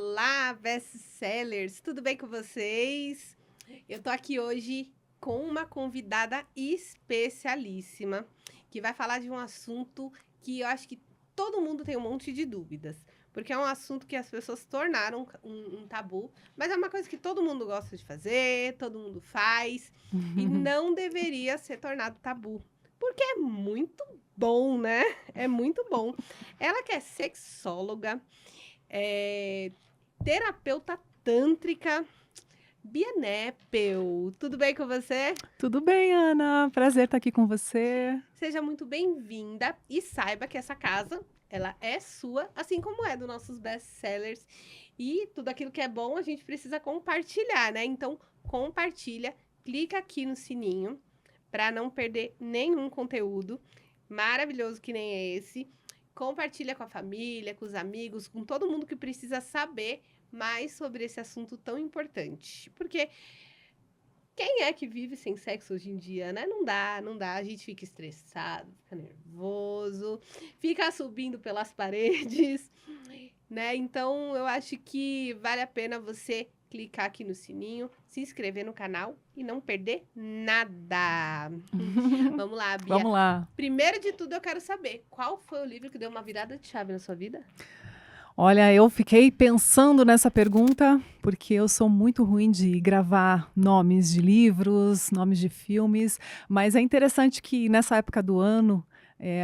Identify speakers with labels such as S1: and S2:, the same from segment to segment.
S1: Olá, best-sellers! Tudo bem com vocês? Eu tô aqui hoje com uma convidada especialíssima que vai falar de um assunto que eu acho que todo mundo tem um monte de dúvidas, porque é um assunto que as pessoas tornaram um tabu, mas é uma coisa que todo mundo gosta de fazer, todo mundo faz e não deveria ser tornado tabu, porque é muito bom, né? É muito bom. Ela que é sexóloga, é, terapeuta tântrica, Bia Neppel. Tudo bem com você?
S2: Tudo bem, Ana? Prazer estar aqui com você.
S1: Seja muito bem-vinda e saiba que essa casa, ela é sua, assim como é dos nossos best-sellers. E tudo aquilo que é bom a gente precisa compartilhar, né? Então, compartilha, clica aqui no sininho para não perder nenhum conteúdo maravilhoso que nem esse. Compartilha com a família, com os amigos, com todo mundo que precisa saber mais sobre esse assunto tão importante. Porque quem é que vive sem sexo hoje em dia, né? Não dá, não dá. A gente fica estressado, fica nervoso, fica subindo pelas paredes, né? Então, eu acho que vale a pena você clicar aqui no sininho, se inscrever no canal e não perder nada. Vamos lá, Bia.
S2: Vamos lá.
S1: Primeiro de tudo, eu quero saber, qual foi o livro que deu uma virada de chave na sua vida?
S2: Olha, eu fiquei pensando nessa pergunta porque eu sou muito ruim de gravar nomes de livros, nomes de filmes, mas é interessante que nessa época do ano,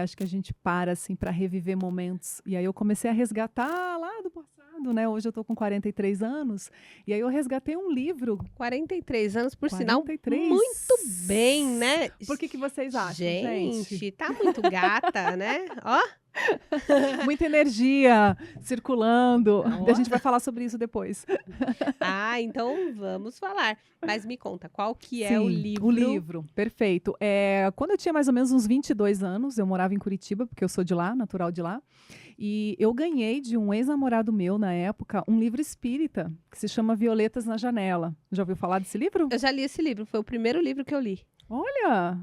S2: acho que a gente para assim para reviver momentos. E aí eu comecei a resgatar lá do passado, né? Hoje eu estou com 43 anos, e aí eu resgatei um livro.
S1: 43 anos, por sinal,
S2: 43.
S1: muito bem, né?
S2: Por que vocês acham,
S1: Gente, tá muito gata, né? Ó,
S2: Muita energia circulando.
S1: Ó.
S2: A gente vai falar sobre isso depois.
S1: Então vamos falar. Mas me conta, qual que é
S2: Sim,
S1: o livro?
S2: o livro, perfeito. Quando eu tinha mais ou menos uns 22 anos, eu morava em Curitiba, porque eu sou de lá, natural de lá, e eu ganhei de um ex-namorado meu, na época, um livro espírita, que se chama Violetas na Janela. Já ouviu falar desse livro?
S1: Eu já li esse livro, foi o primeiro livro que eu li.
S2: Olha!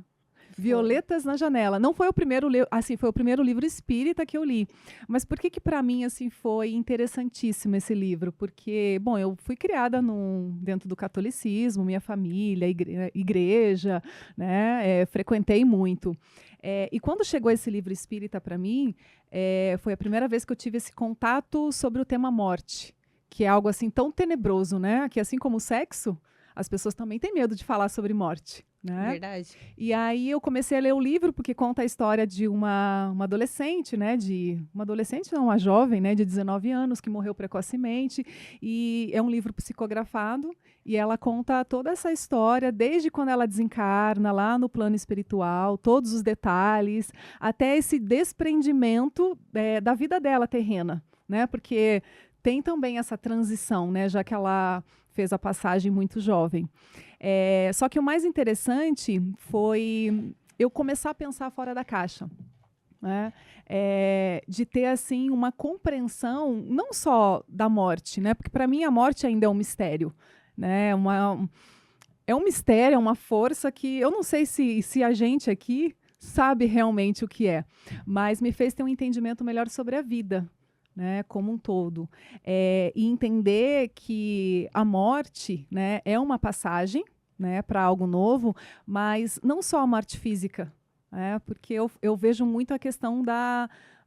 S1: Foi.
S2: Violetas na Janela. Não foi o primeiro assim, foi o primeiro livro espírita que eu li. Mas por que para mim assim foi interessantíssimo esse livro? Porque, bom, eu fui criada dentro do catolicismo, minha família, igreja, né? Frequentei muito. E quando chegou esse livro espírita para mim, foi a primeira vez que eu tive esse contato sobre o tema morte, que é algo assim tão tenebroso, né? Que assim como o sexo, as pessoas também têm medo de falar sobre morte. Né?
S1: Verdade.
S2: E aí eu comecei a ler o livro porque conta a história de uma adolescente, né? Uma jovem, né? De 19 anos que morreu precocemente. E é um livro psicografado e ela conta toda essa história desde quando ela desencarna lá no plano espiritual, todos os detalhes, até esse desprendimento da vida dela terrena, né? Porque tem também essa transição, né? Já que ela fez a passagem muito jovem. Só que o mais interessante foi eu começar a pensar fora da caixa, né? De ter assim uma compreensão não só da morte, né? Porque para mim a morte ainda é um mistério, né? É um mistério, é uma força que eu não sei se a gente aqui sabe realmente o que é, mas me fez ter um entendimento melhor sobre a vida, né, como um todo, e entender que a morte, né, é uma passagem, né, para algo novo, mas não só a morte física, né, porque eu vejo muito a questão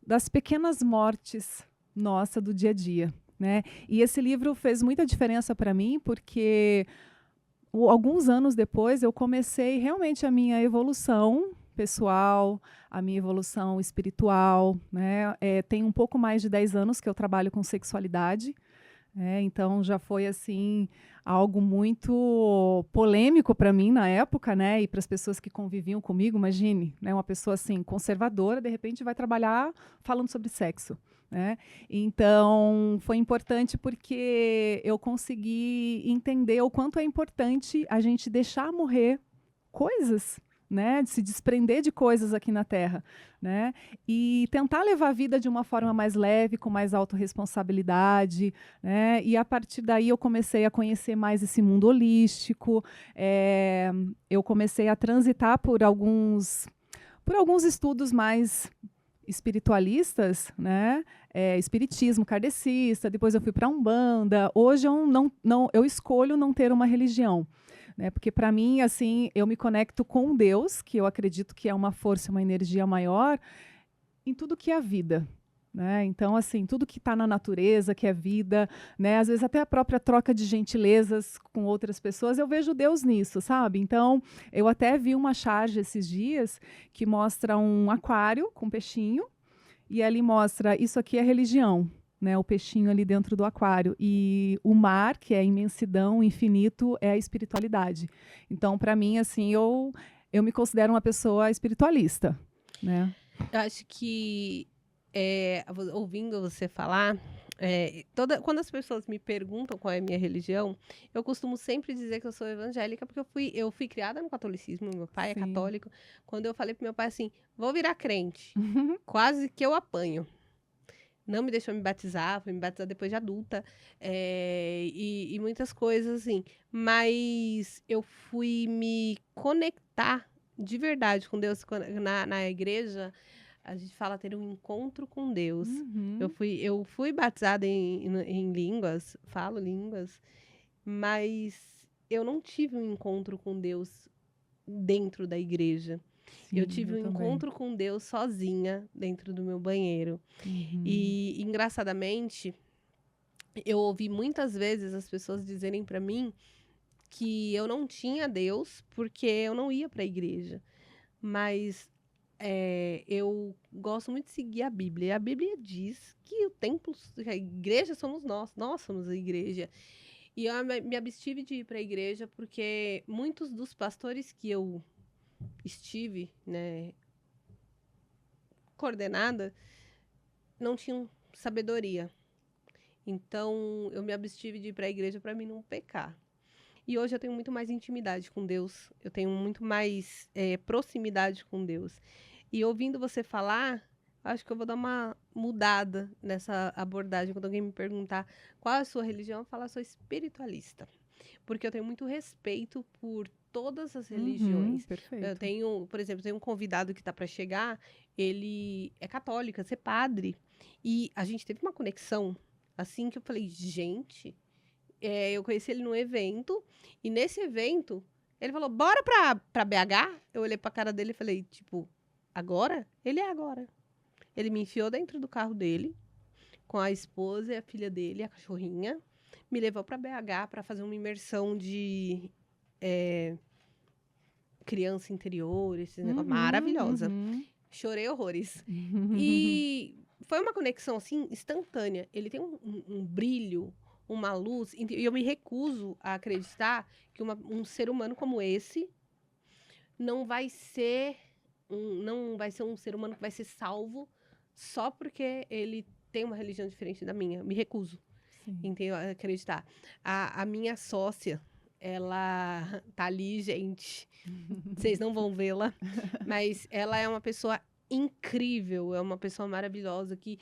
S2: das pequenas mortes nossa do dia a dia, né, e esse livro fez muita diferença para mim porque alguns anos depois eu comecei realmente a minha evolução pessoal, a minha evolução espiritual, né? Tem um pouco mais de 10 anos que eu trabalho com sexualidade, então já foi assim algo muito polêmico para mim na época, né? E para as pessoas que conviviam comigo, imagine, né? Uma pessoa assim conservadora, de repente vai trabalhar falando sobre sexo, né? Então foi importante porque eu consegui entender o quanto é importante a gente deixar morrer coisas, né, de se desprender de coisas aqui na Terra, né, e tentar levar a vida de uma forma mais leve, com mais autorresponsabilidade, né, e a partir daí eu comecei a conhecer mais esse mundo holístico, eu comecei a transitar por alguns estudos mais espiritualistas, né? Espiritismo kardecista, depois eu fui para a Umbanda. Hoje eu escolho não ter uma religião, né? Porque para mim, assim, eu me conecto com Deus, que eu acredito que é uma força, uma energia maior, em tudo que é a vida. Né? Então, assim, tudo que está na natureza, que é vida, né? Às vezes até a própria troca de gentilezas com outras pessoas, eu vejo Deus nisso, sabe? Então, eu até vi uma charge esses dias que mostra um aquário com peixinho, e ali mostra, isso aqui é religião, né? O peixinho ali dentro do aquário. E o mar, que é a imensidão, o infinito, é a espiritualidade. Então, para mim, assim, eu me considero uma pessoa espiritualista, né?
S1: Eu acho que, ouvindo você falar, quando as pessoas me perguntam qual é a minha religião, eu costumo sempre dizer que eu sou evangélica, porque eu fui criada no catolicismo, meu pai é
S2: Sim.
S1: católico. Quando eu falei pro meu pai assim, vou virar crente, quase que eu apanho. Não me deixou me batizar, fui me batizar depois de adulta, e muitas coisas assim. Mas eu fui me conectar de verdade com Deus na igreja. A gente fala ter um encontro com Deus.
S2: Uhum.
S1: Eu fui batizada em línguas, falo línguas, mas eu não tive um encontro com Deus dentro da igreja.
S2: Sim,
S1: Eu tive um
S2: também.
S1: encontro com Deus sozinha dentro do meu banheiro.
S2: Uhum.
S1: E, engraçadamente, eu ouvi muitas vezes as pessoas dizerem para mim que eu não tinha Deus porque eu não ia para a igreja. Mas eu gosto muito de seguir a Bíblia. E a Bíblia diz que o templo, que a igreja somos nós somos a igreja. E eu me abstive de ir para a igreja porque muitos dos pastores que eu estive, né, coordenada, não tinham sabedoria. Então, eu me abstive de ir para a igreja para mim não pecar. E hoje eu tenho muito mais intimidade com Deus, eu tenho muito mais proximidade com Deus. E ouvindo você falar, acho que eu vou dar uma mudada nessa abordagem. Quando alguém me perguntar qual é a sua religião, eu falo, eu sou espiritualista. Porque eu tenho muito respeito por todas as religiões.
S2: Perfeito.
S1: Eu tenho, por exemplo, um convidado que está para chegar, ele é católico, é padre. E a gente teve uma conexão, assim, que eu falei, gente, eu conheci ele num evento, e nesse evento, ele falou, bora pra BH? Eu olhei pra cara dele e falei, tipo, agora? Ele é agora. Ele me enfiou dentro do carro dele, com a esposa e a filha dele, a cachorrinha, me levou pra BH para fazer uma imersão de criança interior, esses negócios, maravilhosa. Chorei horrores. E foi uma conexão, assim, instantânea. Ele tem um brilho, uma luz, e eu me recuso a acreditar que um ser humano como esse não vai ser um ser humano que vai ser salvo só porque ele tem uma religião diferente da minha. Me recuso, entendeu, a acreditar. A minha sócia, ela tá ali, gente. Vocês não vão vê-la, mas ela é uma pessoa incrível, é uma pessoa maravilhosa que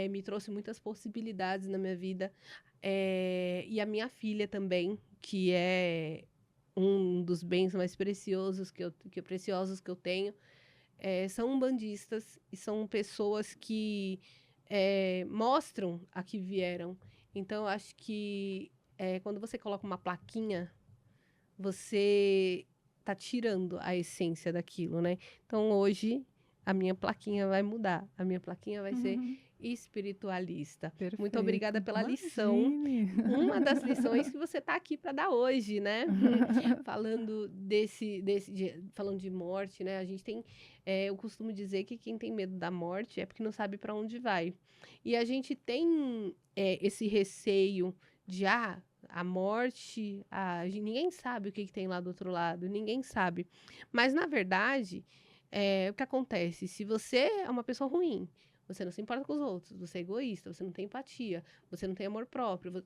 S1: me trouxe muitas possibilidades na minha vida. E a minha filha também, que é um dos bens mais preciosos preciosos que eu tenho, são umbandistas e são pessoas que mostram a que vieram. Então, eu acho que quando você coloca uma plaquinha, você tá tirando a essência daquilo, né? Então, hoje, a minha plaquinha vai mudar. A minha plaquinha vai ser espiritualista.
S2: Perfeito.
S1: Muito obrigada pela lição.
S2: Imagine.
S1: Uma das lições que você está aqui para dar hoje, né? Falando falando de morte, né? A gente tem, eu costumo dizer que quem tem medo da morte é porque não sabe para onde vai. E a gente tem esse receio de a morte, ninguém sabe o que tem lá do outro lado, ninguém sabe. Mas na verdade, o que acontece? Se você é uma pessoa ruim, você não se importa com os outros, você é egoísta, você não tem empatia, você não tem amor próprio.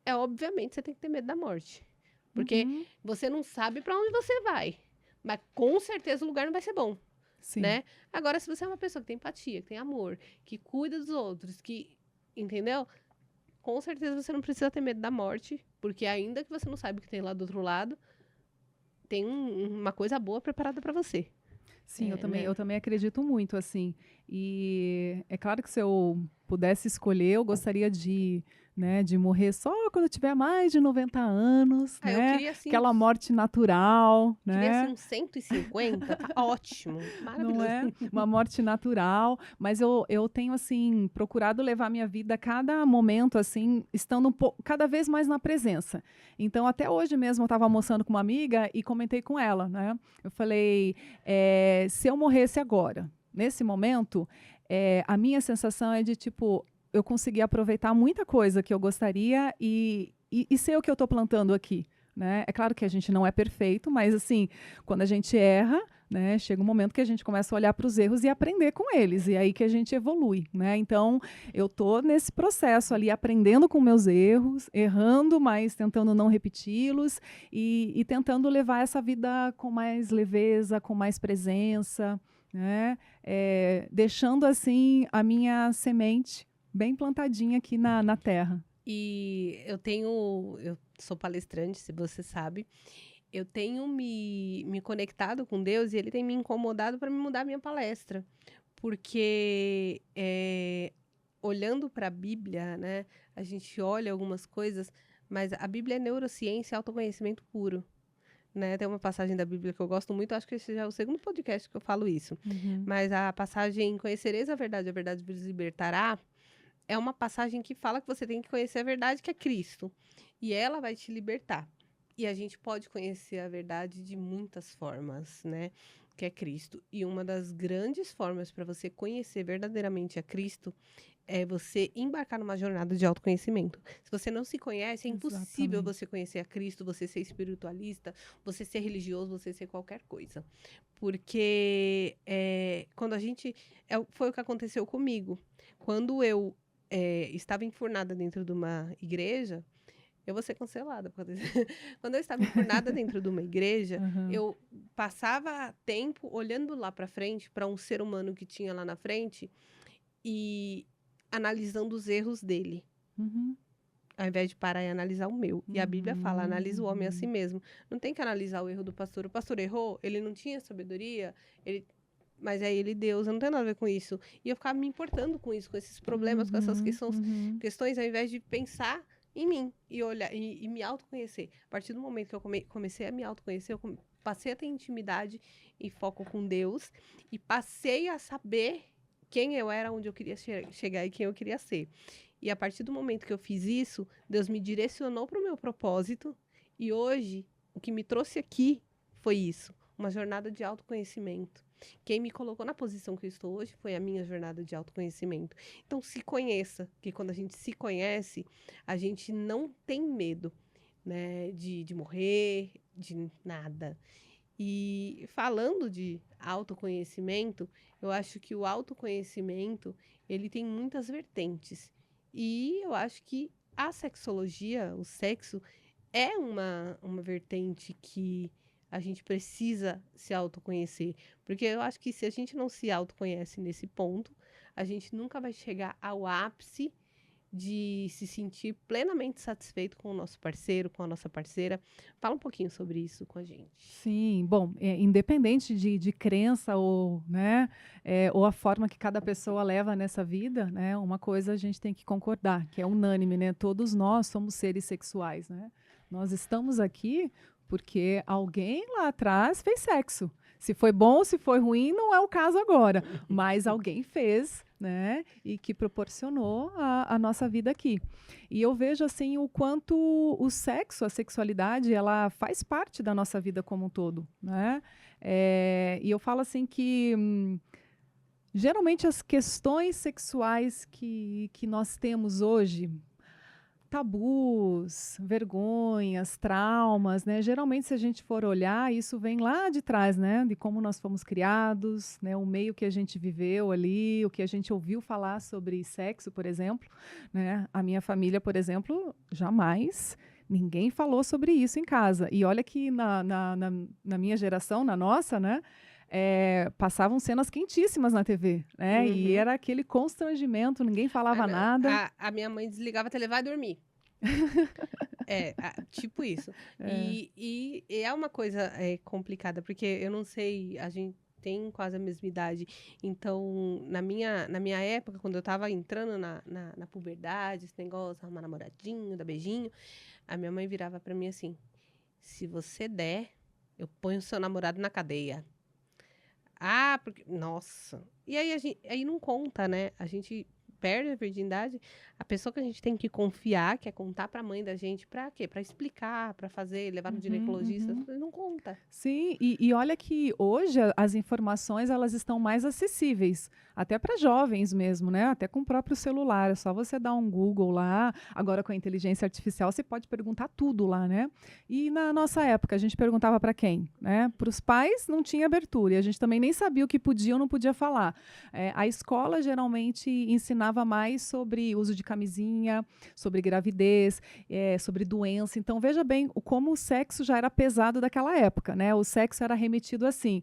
S1: Obviamente, você tem que ter medo da morte. Porque você não sabe para onde você vai. Mas com certeza o lugar não vai ser bom.
S2: Sim.
S1: Né? Agora, se você é uma pessoa que tem empatia, que tem amor, que cuida dos outros, entendeu? Com certeza você não precisa ter medo da morte. Porque ainda que você não saiba o que tem lá do outro lado, tem uma coisa boa preparada para você.
S2: Sim,
S1: né?
S2: eu também acredito muito, assim. E é claro que se eu pudesse escolher, eu gostaria né, de morrer só quando eu tiver mais de 90 anos,
S1: Eu
S2: né?
S1: queria assim
S2: Aquela morte natural,
S1: queria assim
S2: né?
S1: uns 150, tá ótimo,
S2: Não
S1: maravilhoso.
S2: é uma morte natural, mas eu tenho assim procurado levar minha vida a cada momento assim, estando cada vez mais na presença. Então até hoje mesmo eu estava almoçando com uma amiga e comentei com ela, né? Eu falei, se eu morresse agora, nesse momento, a minha sensação é de tipo eu consegui aproveitar muita coisa que eu gostaria e sei o que eu estou plantando aqui. Né? É claro que a gente não é perfeito, mas assim, quando a gente erra, né, chega um momento que a gente começa a olhar para os erros e aprender com eles, e é aí que a gente evolui. Né? Então, eu estou nesse processo ali, aprendendo com meus erros, errando, mas tentando não repeti-los e tentando levar essa vida com mais leveza, com mais presença, né? Deixando assim a minha semente bem plantadinha aqui na terra.
S1: E eu sou palestrante, se você sabe, eu tenho me conectado com Deus e ele tem me incomodado para me mudar a minha palestra. Porque olhando para a Bíblia, né, a gente olha algumas coisas, mas a Bíblia é neurociência e autoconhecimento puro. Né? Tem uma passagem da Bíblia que eu gosto muito, acho que esse já é o segundo podcast que eu falo isso.
S2: Uhum.
S1: Mas a passagem Conhecereis a verdade vos libertará, é uma passagem que fala que você tem que conhecer a verdade, que é Cristo. E ela vai te libertar. E a gente pode conhecer a verdade de muitas formas, né? Que é Cristo. E uma das grandes formas para você conhecer verdadeiramente a Cristo é você embarcar numa jornada de autoconhecimento. Se você não se conhece, é impossível
S2: Exatamente.
S1: você conhecer a Cristo, você ser espiritualista, você ser religioso, você ser qualquer coisa. Porque quando a gente. Foi o que aconteceu comigo. Quando eu estava enfurnada dentro de uma igreja, eu vou ser cancelada. Quando eu estava enfurnada dentro de uma igreja,
S2: Uhum.
S1: eu passava tempo olhando lá para frente, para um ser humano que tinha lá na frente, e analisando os erros dele,
S2: Uhum.
S1: ao invés de parar e analisar o meu. E a Bíblia fala, analisa o homem a si
S2: Uhum.
S1: mesmo. Não tem que analisar o erro do pastor. O pastor errou, ele não tinha sabedoria, mas é ele Deus, eu não tenho nada a ver com isso. E eu ficava me importando com isso, com esses problemas, com essas
S2: Uhum. Uhum.
S1: questões, ao invés de pensar em mim e olhar e me autoconhecer. A partir do momento que eu comecei a me autoconhecer, eu passei a ter intimidade e foco com Deus e passei a saber quem eu era, onde eu queria chegar e quem eu queria ser. E a partir do momento que eu fiz isso, Deus me direcionou para o meu propósito. E hoje, o que me trouxe aqui foi isso, uma jornada de autoconhecimento. Quem me colocou na posição que eu estou hoje foi a minha jornada de autoconhecimento. Então, se conheça, que quando a gente se conhece, a gente não tem medo, né, de morrer, de nada. E falando de autoconhecimento, eu acho que o autoconhecimento, ele tem muitas vertentes. E eu acho que a sexologia, o sexo, é uma vertente que a gente precisa se autoconhecer. Porque eu acho que se a gente não se autoconhece nesse ponto, a gente nunca vai chegar ao ápice de se sentir plenamente satisfeito com o nosso parceiro, com a nossa parceira. Fala um pouquinho sobre isso com a gente.
S2: Sim, bom, independente de crença ou, né, ou a forma que cada pessoa leva nessa vida, né, uma coisa a gente tem que concordar, que é unânime, né? Todos nós somos seres sexuais, né? Nós estamos aqui porque alguém lá atrás fez sexo. Se foi bom, se foi ruim, não é o caso agora, mas alguém fez, né, e que proporcionou a nossa vida aqui. E eu vejo assim o quanto o sexo, a sexualidade, ela faz parte da nossa vida como um todo, né? E eu falo assim que geralmente as questões sexuais que nós temos hoje, tabus, vergonhas, traumas, né? Geralmente, se a gente for olhar, isso vem lá de trás, né? De como nós fomos criados, né? O meio que a gente viveu ali, o que a gente ouviu falar sobre sexo, por exemplo, né? A minha família, por exemplo, jamais ninguém falou sobre isso em casa. E olha que na minha geração, na nossa, né? Passavam cenas quentíssimas na TV, né? E
S1: Uhum.
S2: era aquele constrangimento, ninguém falava
S1: Não.
S2: nada.
S1: A minha mãe desligava a TV e vai dormir. Tipo isso.
S2: É.
S1: E é uma coisa complicada, porque eu não sei, a gente. tem quase a mesma idade. Então, na minha época, quando eu tava entrando na puberdade, esse negócio, arrumar namoradinho, dar beijinho, a minha mãe virava pra mim assim: se você der, eu ponho o seu namorado na cadeia. Ah, porque. Nossa. E aí, aí não conta, né? A gente perde a virgindade. A pessoa que a gente tem que confiar, que é contar pra mãe da gente, pra quê? Pra explicar, pra fazer, levar no ginecologista, não conta.
S2: Sim, e olha que hoje as informações elas estão mais acessíveis, até para jovens mesmo, né? Até com o próprio celular. É só você dar um Google lá. Agora com a inteligência artificial você pode perguntar tudo lá, né? E na nossa época a gente perguntava para quem, né? Para os pais não tinha abertura e a gente também nem sabia o que podia ou não podia falar. A escola geralmente ensinava mais sobre uso de camisinha, sobre gravidez, sobre doença. Então veja bem como o sexo já era pesado daquela época, né? O sexo era remetido assim,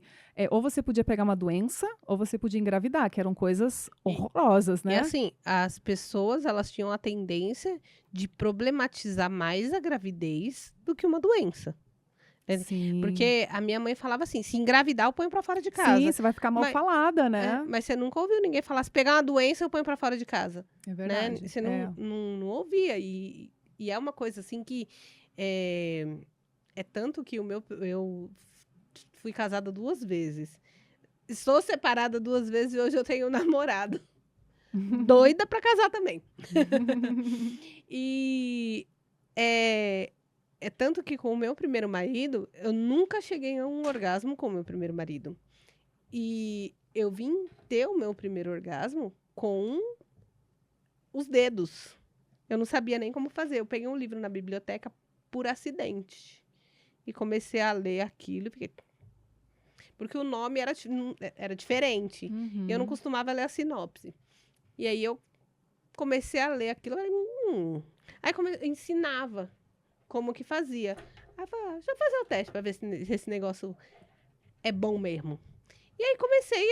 S2: ou você podia pegar uma doença, ou você podia engravidar, que eram coisas horrorosas,
S1: E
S2: né?
S1: assim, as pessoas, elas tinham a tendência de problematizar mais a gravidez do que uma doença.
S2: Sim.
S1: Porque a minha mãe falava assim: se engravidar, eu ponho pra fora de
S2: Sim,
S1: casa.
S2: você vai ficar mal
S1: Mas,
S2: falada, né?
S1: mas você nunca ouviu ninguém falar: se pegar uma doença, eu ponho pra fora de casa.
S2: É
S1: Né?
S2: verdade.
S1: Você não ouvia. E é uma coisa assim que. É tanto que eu fui casada 2 vezes. Sou separada 2 vezes e hoje eu tenho um namorado. Doida pra casar também. E é tanto que com o meu primeiro marido, eu nunca cheguei a um orgasmo com o meu primeiro marido. E eu vim ter o meu primeiro orgasmo com os dedos. Eu não sabia nem como fazer. Eu peguei um livro na biblioteca por acidente. E comecei a ler aquilo. Porque o nome era diferente. E eu não costumava ler a sinopse. E aí eu comecei a ler aquilo. Aí ensinava como que fazia. Aí eu falei, deixa eu fazer o teste para ver se esse negócio é bom mesmo. E aí comecei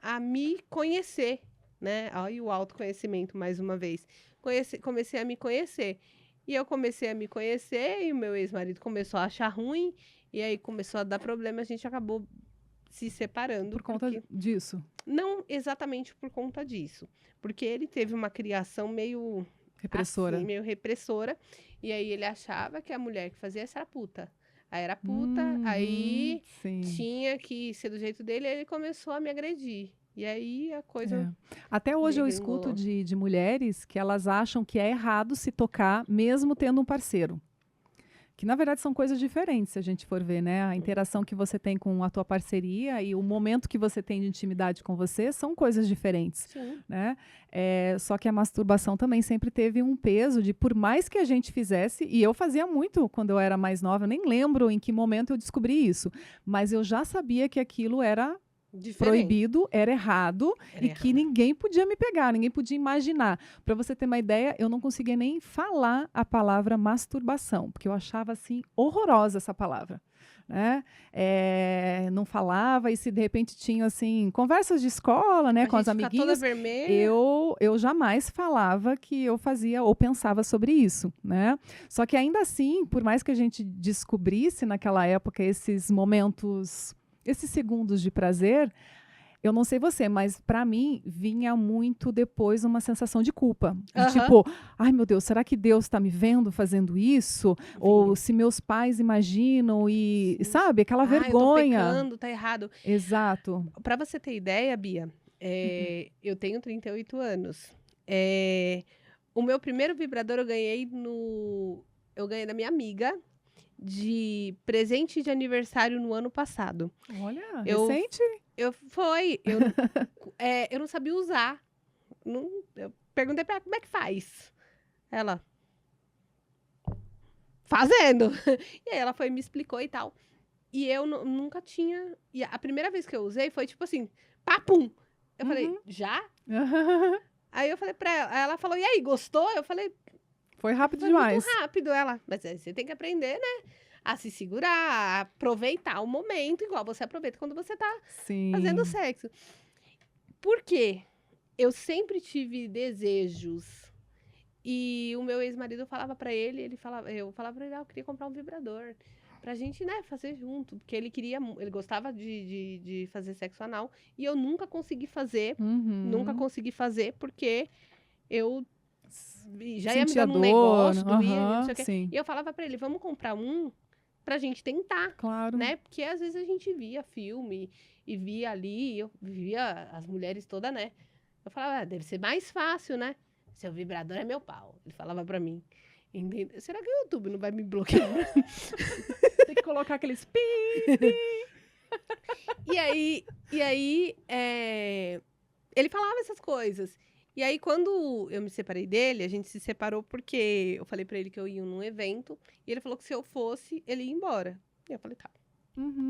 S1: a me conhecer, né? Olha o autoconhecimento mais uma vez. Comecei a me conhecer. E eu comecei a me conhecer e o meu ex-marido começou a achar ruim. E aí começou a dar problema, a gente acabou se separando.
S2: Por conta disso?
S1: Não exatamente por conta disso. Porque ele teve uma criação meio...
S2: repressora.
S1: Assim, meio repressora. E aí ele achava que a mulher que fazia isso era puta. Aí era puta, aí tinha que ser do jeito dele, aí ele começou a me agredir. E aí a coisa...
S2: Até hoje eu escuto de mulheres que elas acham que é errado se tocar mesmo tendo um parceiro. Que na verdade são coisas diferentes, se a gente for ver, né? A interação que você tem com a tua parceria e o momento que você tem de intimidade com você são coisas diferentes.
S1: Sim.
S2: Né? Só que a masturbação também sempre teve um peso de, por mais que a gente fizesse, e eu fazia muito quando eu era mais nova, eu nem lembro em que momento eu descobri isso, mas eu já sabia que aquilo era proibido, era errado que ninguém podia me pegar, ninguém podia imaginar. Para você ter uma ideia, eu não conseguia nem falar a palavra masturbação, porque eu achava assim horrorosa essa palavra. Né? Não falava, e se de repente tinha assim conversas de escola, né, com as amiguinhas, eu jamais falava que eu fazia ou pensava sobre isso, né? Só que ainda assim, por mais que a gente descobrisse naquela época esses momentos, esses segundos de prazer, eu não sei você, mas para mim vinha muito depois uma sensação de culpa. De tipo, ai meu Deus, será que Deus está me vendo fazendo isso? Ou se meus pais imaginam e, sabe, aquela vergonha.
S1: Eu tô pecando, tá errado.
S2: Exato.
S1: Para você ter ideia, Bia, eu tenho 38 anos. O meu primeiro vibrador eu ganhei da minha amiga, de presente de aniversário no ano passado.
S2: Olha, recente?
S1: Eu não sabia usar. Eu perguntei pra ela como é que faz. Ela, fazendo. E aí ela foi e me explicou e tal. E eu nunca tinha... E a primeira vez que eu usei foi tipo assim, papum! Eu falei, já? Aí eu falei pra ela, ela falou, e aí, gostou? Eu falei...
S2: Foi rápido demais.
S1: Muito rápido. Ela, mas aí você tem que aprender, né? A se segurar, a aproveitar o momento, igual você aproveita quando você tá fazendo sexo. Por quê? Eu sempre tive desejos. E o meu ex-marido falava pra ele, eu falava pra ele, eu queria comprar um vibrador. pra gente, né, fazer junto. Porque ele gostava de fazer sexo anal. E eu nunca consegui fazer. Nunca consegui fazer porque eu já ia me
S2: Sentia
S1: dando um
S2: dor,
S1: negócio, doía, não
S2: aham,
S1: sei o quê.
S2: sim,
S1: E eu falava pra ele, vamos comprar um pra gente tentar,
S2: claro.
S1: né? Porque às vezes a gente via filme e via ali, eu via as mulheres todas, né? Eu falava, deve ser mais fácil, né? Seu vibrador é meu pau. Ele falava pra mim. Entendeu? Será que o YouTube não vai me bloquear?
S2: Tem que colocar aqueles pi.
S1: E aí, ele falava essas coisas. E aí, quando eu me separei dele, a gente se separou porque eu falei pra ele que eu ia num evento. E ele falou que se eu fosse, ele ia embora. E eu falei, tá,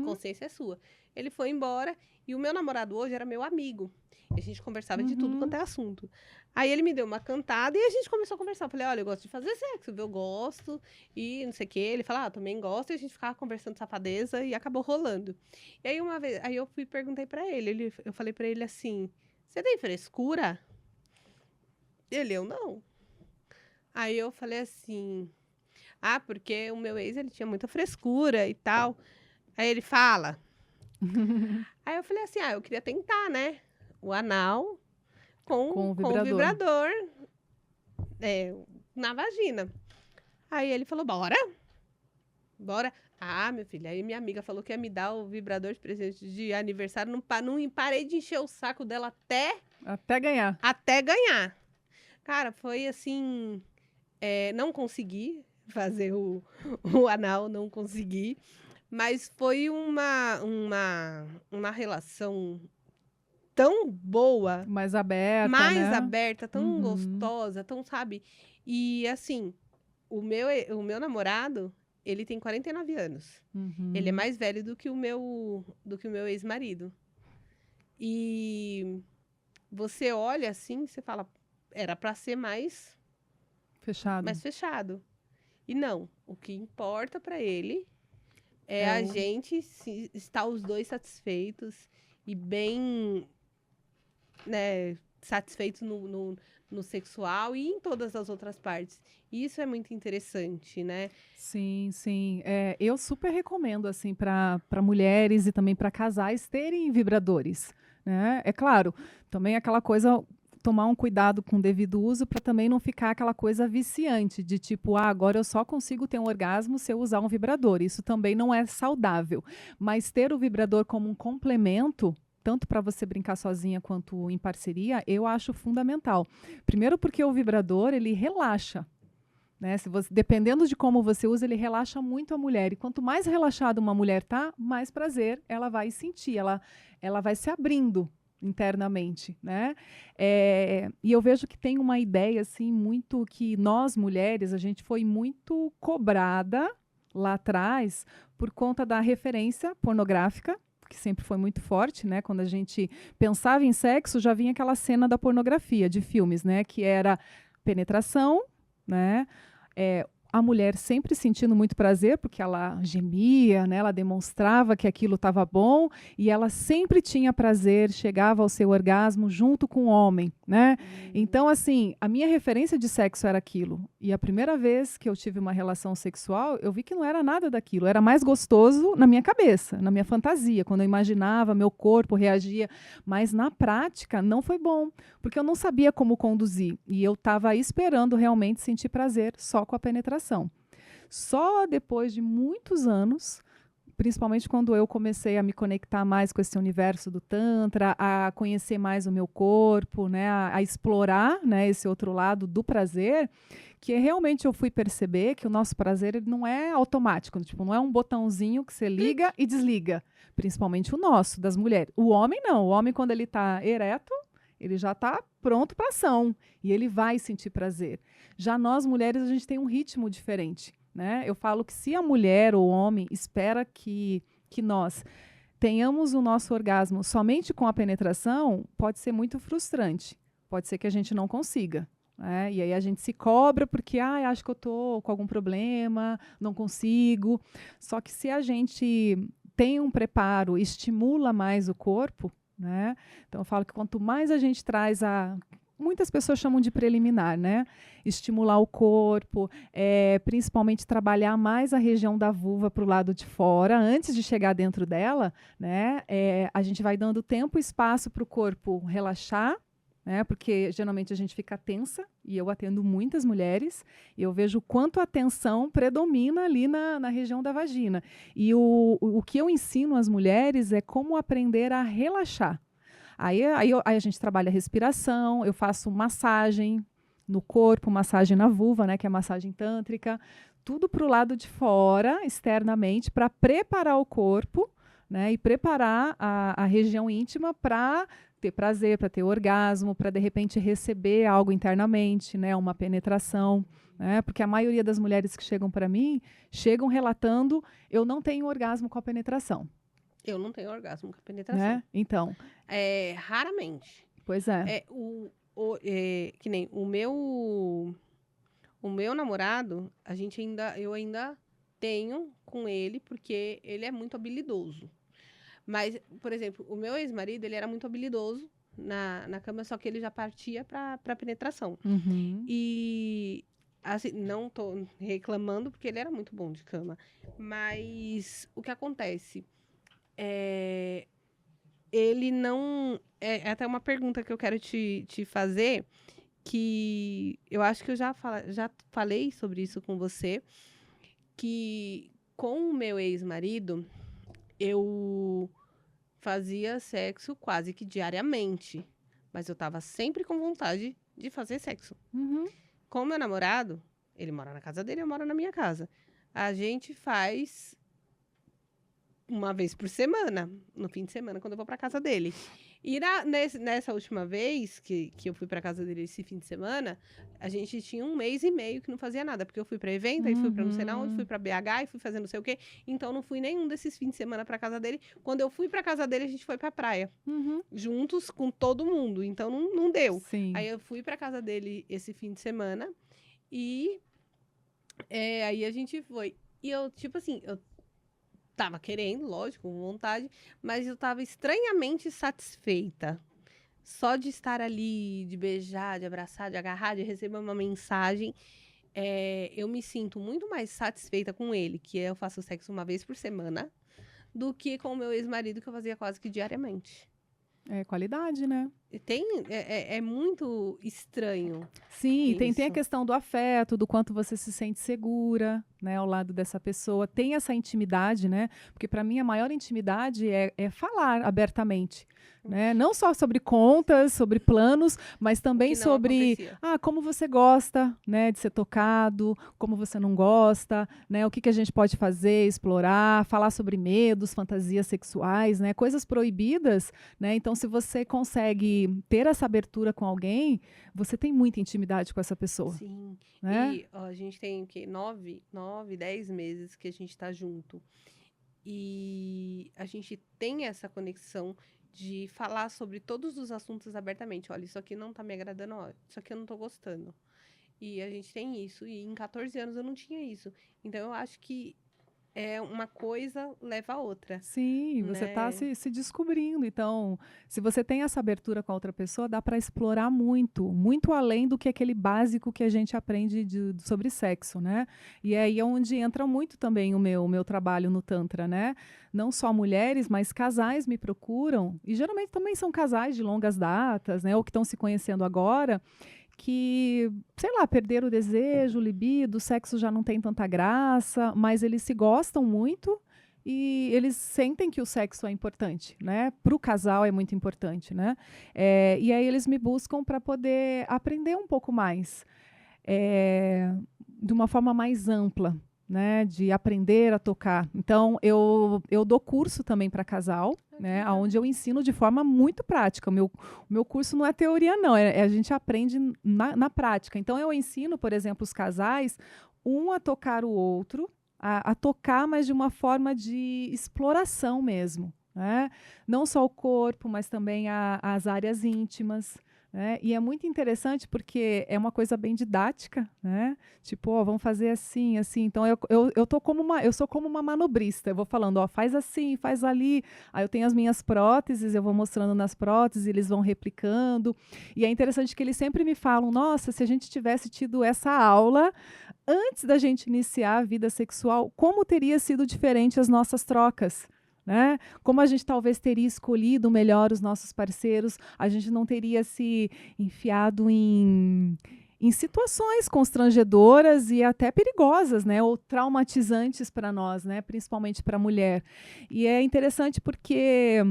S1: consciência é sua. Ele foi embora e o meu namorado hoje era meu amigo. E a gente conversava de tudo quanto é assunto. Aí ele me deu uma cantada e a gente começou a conversar. Eu falei, olha, eu gosto de fazer sexo, eu gosto e não sei o quê. Ele falou, também gosto. E a gente ficava conversando safadeza e acabou rolando. E aí uma vez, aí eu fui e perguntei pra ele, eu falei pra ele assim, você tem frescura? Eu não. Aí eu falei assim, porque o meu ex, ele tinha muita frescura e tal. Aí ele fala. Aí eu falei assim, eu queria tentar, né? O anal
S2: Com o
S1: com o
S2: vibrador.
S1: vibrador na vagina. Aí ele falou, bora. Bora. Meu filho, aí minha amiga falou que ia me dar o vibrador de presente de aniversário. Não parei de encher o saco dela
S2: Até ganhar.
S1: até ganhar. Cara, foi assim, não consegui fazer o anal, não consegui. Mas foi uma relação tão boa,
S2: Mais aberta,
S1: mais
S2: né?
S1: aberta, tão gostosa, tão, sabe? E assim, o meu namorado, ele tem 49 anos. Ele é mais velho do que o meu ex-marido. E você olha assim, você fala, era para ser mais
S2: Fechado.
S1: fechado. E não, o que importa para ele é
S2: É
S1: a
S2: o-
S1: gente estar os dois satisfeitos e bem, né, satisfeitos no sexual e em todas as outras partes. E isso é muito interessante, né?
S2: Sim, sim. Eu super recomendo assim para mulheres e também para casais terem vibradores, né? É claro, também aquela coisa tomar um cuidado com o devido uso para também não ficar aquela coisa viciante de tipo, agora eu só consigo ter um orgasmo se eu usar um vibrador. Isso também não é saudável. Mas ter o vibrador como um complemento, tanto para você brincar sozinha quanto em parceria, eu acho fundamental. Primeiro porque o vibrador, ele relaxa. Né? Dependendo de como você usa, ele relaxa muito a mulher. E quanto mais relaxada uma mulher tá, mais prazer ela vai sentir, ela vai se abrindo internamente, né? E eu vejo que tem uma ideia assim muito que nós mulheres a gente foi muito cobrada lá atrás por conta da referência pornográfica, que sempre foi muito forte, né? Quando a gente pensava em sexo, já vinha aquela cena da pornografia de filmes, né? Que era penetração, né? A mulher sempre sentindo muito prazer, porque ela gemia, né? Ela demonstrava que aquilo estava bom e ela sempre tinha prazer, chegava ao seu orgasmo junto com o homem, né? Então, assim, a minha referência de sexo era aquilo. E a primeira vez que eu tive uma relação sexual, eu vi que não era nada daquilo. Era mais gostoso na minha cabeça, na minha fantasia, quando eu imaginava, meu corpo reagia. Mas na prática não foi bom, porque eu não sabia como conduzir. E eu estava esperando realmente sentir prazer só com a penetração. Só depois de muitos anos, principalmente quando eu comecei a me conectar mais com esse universo do Tantra, a conhecer mais o meu corpo, né, a explorar, né, esse outro lado do prazer, que realmente eu fui perceber que o nosso prazer ele não é automático, tipo, não é um botãozinho que você liga e desliga, principalmente o nosso, das mulheres. O homem não, o homem quando ele está ereto, ele já está pronto para ação e ele vai sentir prazer. Já nós, mulheres, a gente tem um ritmo diferente. Né? Eu falo que se a mulher ou o homem espera que nós tenhamos o nosso orgasmo somente com a penetração, pode ser muito frustrante. Pode ser que a gente não consiga. Né? E aí a gente se cobra porque acho que eu estou com algum problema, não consigo. Só que se a gente tem um preparo, estimula mais o corpo, né? Então eu falo que quanto mais a gente traz muitas pessoas chamam de preliminar, né? Estimular o corpo, principalmente trabalhar mais a região da vulva para o lado de fora, antes de chegar dentro dela, né? A gente vai dando tempo e espaço para o corpo relaxar, né? Porque geralmente a gente fica tensa, e eu atendo muitas mulheres, e eu vejo o quanto a tensão predomina ali na região da vagina. E o que eu ensino às mulheres é como aprender a relaxar. Aí a gente trabalha a respiração, eu faço massagem no corpo, massagem na vulva, né, que é a massagem tântrica, tudo para o lado de fora, externamente, para preparar o corpo, né, e preparar a região íntima para ter prazer, para ter orgasmo, para de repente receber algo internamente, né, uma penetração, né, porque a maioria das mulheres que chegam para mim chegam relatando: eu não tenho orgasmo com a penetração.
S1: Eu não tenho orgasmo com a penetração.
S2: Né? Então.
S1: Raramente.
S2: Pois é.
S1: Que nem o meu namorado, eu ainda tenho com ele, porque ele é muito habilidoso. Mas, por exemplo, o meu ex-marido, ele era muito habilidoso na cama, só que ele já partia pra penetração.
S2: Uhum.
S1: E, assim, não tô reclamando, porque ele era muito bom de cama. Mas o que acontece? Ele não... É até uma pergunta que eu quero te fazer, que eu acho que eu já falei sobre isso com você, que com o meu ex-marido, eu fazia sexo quase que diariamente, mas eu tava sempre com vontade de fazer sexo.
S2: Uhum.
S1: Com o meu namorado, ele mora na casa dele, eu moro na minha casa. A gente faz uma vez por semana, no fim de semana, quando eu vou pra casa dele. E nessa última vez que eu fui pra casa dele esse fim de semana, a gente tinha 1 mês e meio que não fazia nada, porque eu fui pra evento, aí fui pra não sei na onde, fui pra BH e fui fazer não sei o quê. Então, não fui nenhum desses fins de semana pra casa dele. Quando eu fui pra casa dele, a gente foi pra praia. Juntos com todo mundo. Então, não deu.
S2: Sim.
S1: Aí eu fui pra casa dele esse fim de semana e aí a gente foi. E eu, tipo assim, eu tava querendo, lógico, com vontade, mas eu tava estranhamente satisfeita. Só de estar ali, de beijar, de abraçar, de agarrar, de receber uma mensagem. Eu me sinto muito mais satisfeita com ele, que eu faço sexo uma vez por semana, do que com o meu ex-marido, que eu fazia quase que diariamente.
S2: É qualidade, né?
S1: É muito estranho.
S2: Sim, tem a
S1: isso.
S2: questão do afeto, do quanto você se sente segura, né, ao lado dessa pessoa. Tem essa intimidade, né? Porque para mim a maior intimidade é falar abertamente, né? Não só sobre contas, sobre planos, mas também sobre como você gosta, né, de ser tocado, como você não gosta, né? O que a gente pode fazer, explorar, falar sobre medos, fantasias sexuais, né? Coisas proibidas, né? Então, se você consegue ter essa abertura com alguém, você tem muita intimidade com essa pessoa.
S1: Sim.
S2: Né?
S1: E a gente tem o quê? 9, 10 meses que a gente tá junto. E a gente tem essa conexão de falar sobre todos os assuntos abertamente. Olha, isso aqui não tá me agradando, ó, isso aqui eu não tô gostando. E a gente tem isso. E em 14 anos eu não tinha isso. Então eu acho que uma coisa leva a outra.
S2: Sim, você está se descobrindo. Então, se você tem essa abertura com a outra pessoa, dá para explorar muito, muito além do que aquele básico que a gente aprende sobre sexo, né? E aí é onde entra muito também o meu trabalho no Tantra, né? Não só mulheres, mas casais me procuram, e geralmente também são casais de longas datas, né? Ou que estão se conhecendo agora, que, sei lá, perderam o desejo, o libido, o sexo já não tem tanta graça, mas eles se gostam muito e eles sentem que o sexo é importante, né? Para o casal é muito importante, né? E aí eles me buscam para poder aprender um pouco mais, de uma forma mais ampla, né, de aprender a tocar. Então, eu dou curso também para casal, né, onde eu ensino de forma muito prática. O meu curso não é teoria, não, a gente aprende na prática. Então, eu ensino, por exemplo, os casais, um a tocar o outro, a tocar, mas de uma forma de exploração mesmo. Né? Não só o corpo, mas também as áreas íntimas. né? E é muito interessante porque é uma coisa bem didática, né? Tipo, ó, vamos fazer assim, assim. Então, eu sou como uma manobrista. Eu vou falando, ó, faz assim, faz ali. Aí eu tenho as minhas próteses, eu vou mostrando nas próteses, eles vão replicando. E é interessante que eles sempre me falam, nossa, se a gente tivesse tido essa aula antes da gente iniciar a vida sexual, como teria sido diferente as nossas trocas? Né? Como a gente talvez teria escolhido melhor os nossos parceiros, a gente não teria se enfiado em situações constrangedoras e até perigosas, né? Ou traumatizantes para nós, né? Principalmente para a mulher. E é interessante porque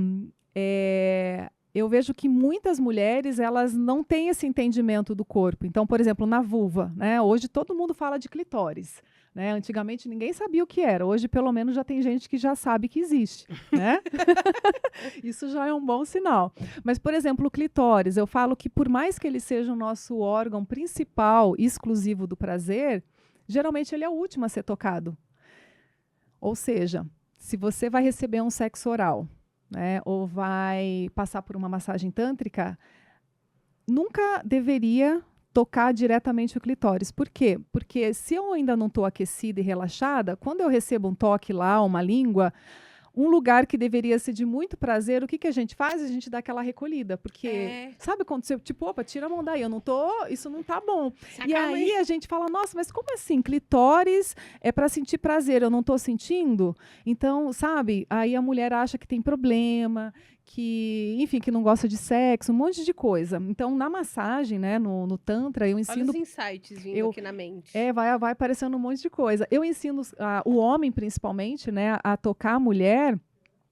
S2: eu vejo que muitas mulheres elas não têm esse entendimento do corpo. Então, por exemplo, na vulva, né? Hoje todo mundo fala de clitóris. Né? Antigamente ninguém sabia o que era. Hoje, pelo menos, já tem gente que já sabe que existe. Né? Isso já é um bom sinal. Mas, por exemplo, o clitóris, eu falo que por mais que ele seja o nosso órgão principal, exclusivo do prazer, geralmente ele é o último a ser tocado. Ou seja, se você vai receber um sexo oral, né, ou vai passar por uma massagem tântrica, nunca deveria tocar diretamente o clitóris. Por quê? Porque se eu ainda não estou aquecida e relaxada, quando eu recebo um toque lá, uma língua, um lugar que deveria ser de muito prazer, o que a gente faz? A gente dá aquela recolhida. Porque, sabe quando você, tipo, opa, tira a mão daí, isso não tá bom. E aí a gente fala, nossa, mas como assim? Clitóris é para sentir prazer, eu não estou sentindo? Então, sabe? Aí a mulher acha que tem problema, que, enfim, que não gosta de sexo, um monte de coisa. Então, na massagem, né, no Tantra, eu ensino...
S1: Olha os insights vindo aqui na mente.
S2: Vai aparecendo um monte de coisa. Eu ensino o homem, principalmente, né, a tocar a mulher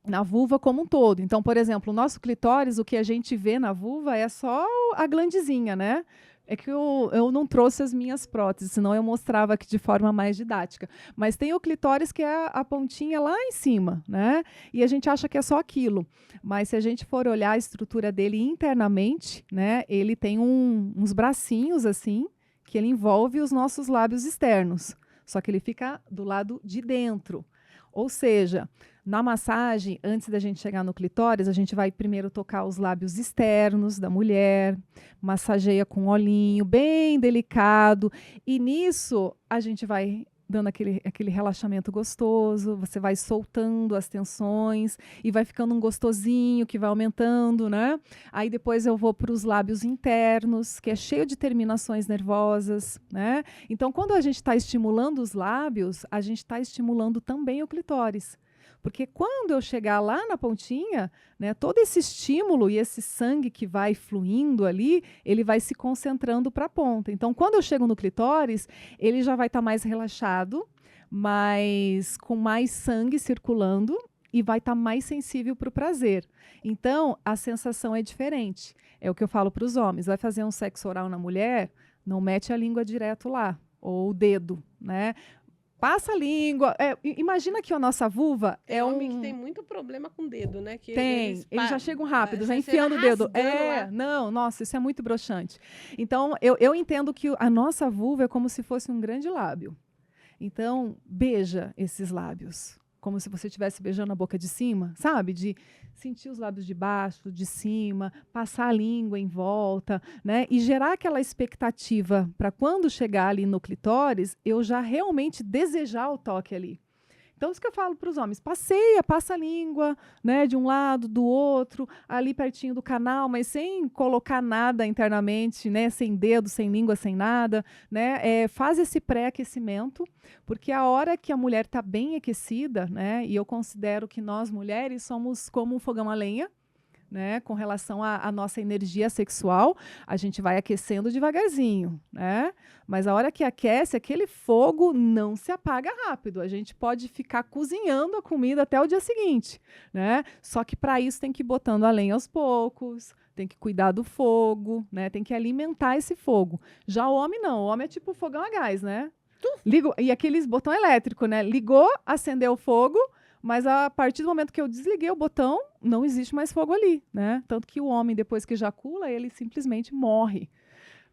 S2: na vulva como um todo. Então, por exemplo, o nosso clitóris, o que a gente vê na vulva é só a glandezinha, né? É que eu não trouxe as minhas próteses, senão eu mostrava aqui de forma mais didática. Mas tem o clitóris, que é a pontinha lá em cima, né? E a gente acha que é só aquilo. Mas se a gente for olhar a estrutura dele internamente, né? Ele tem uns bracinhos assim, que ele envolve os nossos lábios externos. Só que ele fica do lado de dentro. Ou seja, na massagem, antes da gente chegar no clitóris, a gente vai primeiro tocar os lábios externos da mulher, massageia com um olhinho bem delicado, e nisso a gente vai dando aquele relaxamento gostoso, você vai soltando as tensões e vai ficando um gostosinho que vai aumentando, né? Aí depois eu vou para os lábios internos, que é cheio de terminações nervosas, né? Então, quando a gente está estimulando os lábios, a gente está estimulando também o clitóris. Porque quando eu chegar lá na pontinha, né, todo esse estímulo e esse sangue que vai fluindo ali, ele vai se concentrando para a ponta. Então, quando eu chego no clitóris, ele já vai estar mais relaxado, com mais sangue circulando e vai estar mais sensível para o prazer. Então, a sensação é diferente. É o que eu falo para os homens. Vai fazer um sexo oral na mulher, não mete a língua direto lá, ou o dedo, né? Passa a língua. Imagina que a nossa vulva
S1: é homem que tem muito problema com o dedo, né? Que
S2: eles já chegam rápido, já enfiando o dedo. Não, nossa, isso é muito broxante. Então, eu entendo que a nossa vulva é como se fosse um grande lábio. Então, beija esses lábios. Como se você estivesse beijando a boca de cima, sabe? De sentir os lábios de baixo, de cima, passar a língua em volta, né? E gerar aquela expectativa para quando chegar ali no clitóris, eu já realmente desejar o toque ali. Então, isso que eu falo para os homens, passa a língua, né, de um lado, do outro, ali pertinho do canal, mas sem colocar nada internamente, né, sem dedo, sem língua, sem nada, né, faz esse pré-aquecimento, porque a hora que a mulher está bem aquecida, né, e eu considero que nós mulheres somos como um fogão a lenha, né, com relação à nossa energia sexual, a gente vai aquecendo devagarzinho, né? Mas a hora que aquece, aquele fogo não se apaga rápido. A gente pode ficar cozinhando a comida até o dia seguinte, né? Só que para isso tem que ir botando a lenha aos poucos, tem que cuidar do fogo, né? Tem que alimentar esse fogo. Já o homem não, o homem é tipo fogão a gás, né? E aqueles botão elétrico, né? Ligou, acendeu o fogo, mas a partir do momento que eu desliguei o botão, não existe mais fogo ali, né? Tanto que o homem, depois que ejacula, ele simplesmente morre,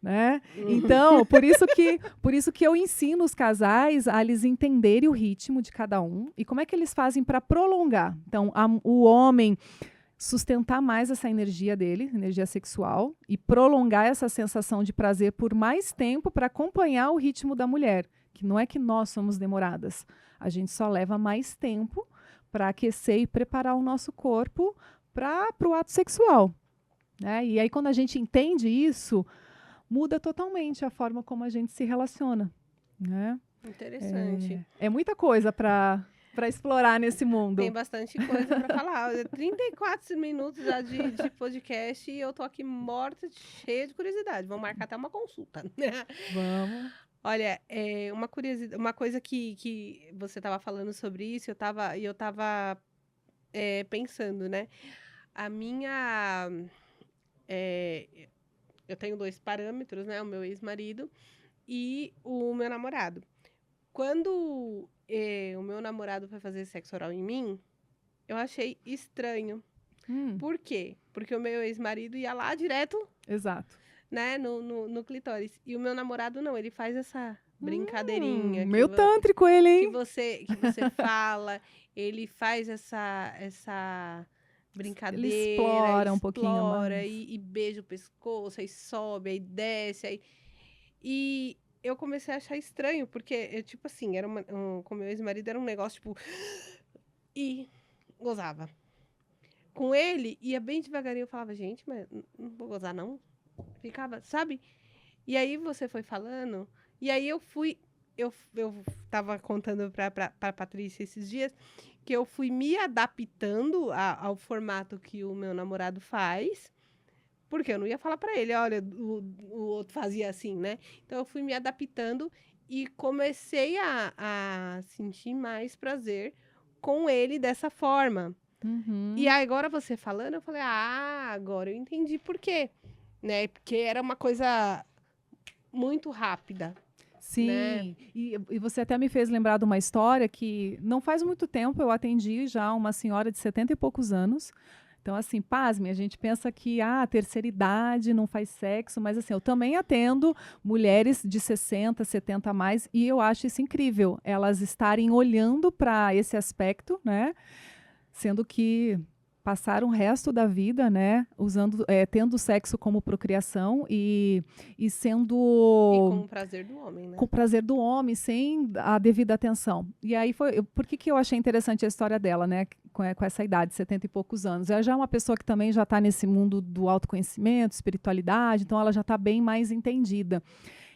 S2: né? Então, por isso que eu ensino os casais a eles entenderem o ritmo de cada um e como é que eles fazem para prolongar. Então, o homem sustentar mais essa energia dele, energia sexual, e prolongar essa sensação de prazer por mais tempo para acompanhar o ritmo da mulher. Que não é que nós somos demoradas, a gente só leva mais tempo para aquecer e preparar o nosso corpo para o ato sexual. Né? E aí, quando a gente entende isso, muda totalmente a forma como a gente se relaciona. Né?
S1: Interessante.
S2: É muita coisa para explorar nesse mundo.
S1: Tem bastante coisa para falar. 34 minutos já de podcast e eu tô aqui morta, cheia de curiosidade. Vamos marcar até uma consulta.
S2: Vamos.
S1: Olha, uma coisa que você estava falando sobre isso, eu tava pensando, né? A minha... eu tenho 2 parâmetros, né? O meu ex-marido e o meu namorado. Quando o meu namorado foi fazer sexo oral em mim, eu achei estranho. Por quê? Porque o meu ex-marido ia lá direto,
S2: Exato.
S1: né, no clitóris. E o meu namorado não, ele faz essa brincadeirinha.
S2: Meio tântrico ele, hein?
S1: Que você fala, ele faz essa brincadeira.
S2: Ele explora um pouquinho mais.
S1: E beija o pescoço, aí sobe, aí desce. E eu comecei a achar estranho, porque, tipo assim, com meu ex-marido era um negócio, tipo... E gozava. Com ele, ia bem devagarinho, eu falava, gente, mas não vou gozar, não? Ficava, sabe? E aí você foi falando, e aí eu tava contando pra Patrícia esses dias, que eu fui me adaptando ao formato que o meu namorado faz, porque eu não ia falar pra ele, olha, o outro fazia assim, né? Então eu fui me adaptando e comecei a sentir mais prazer com ele dessa forma. E aí, agora você falando, eu falei, agora eu entendi por quê, né? Porque era uma coisa muito rápida.
S2: Sim,
S1: né?
S2: E você até me fez lembrar de uma história que não faz muito tempo eu atendi já uma senhora de 70 e poucos anos. Então, assim, pasme, a gente pensa que a terceira idade não faz sexo, mas assim, eu também atendo mulheres de 60, 70 a mais, e eu acho isso incrível, elas estarem olhando para esse aspecto, né? Sendo que passaram o resto da vida, né, tendo sexo como procriação e sendo...
S1: E com o prazer do homem, né?
S2: Com o prazer do homem, sem a devida atenção. E aí por que eu achei interessante a história dela, né, com essa idade, 70 e poucos anos? Ela já é uma pessoa que também já está nesse mundo do autoconhecimento, espiritualidade, então ela já está bem mais entendida.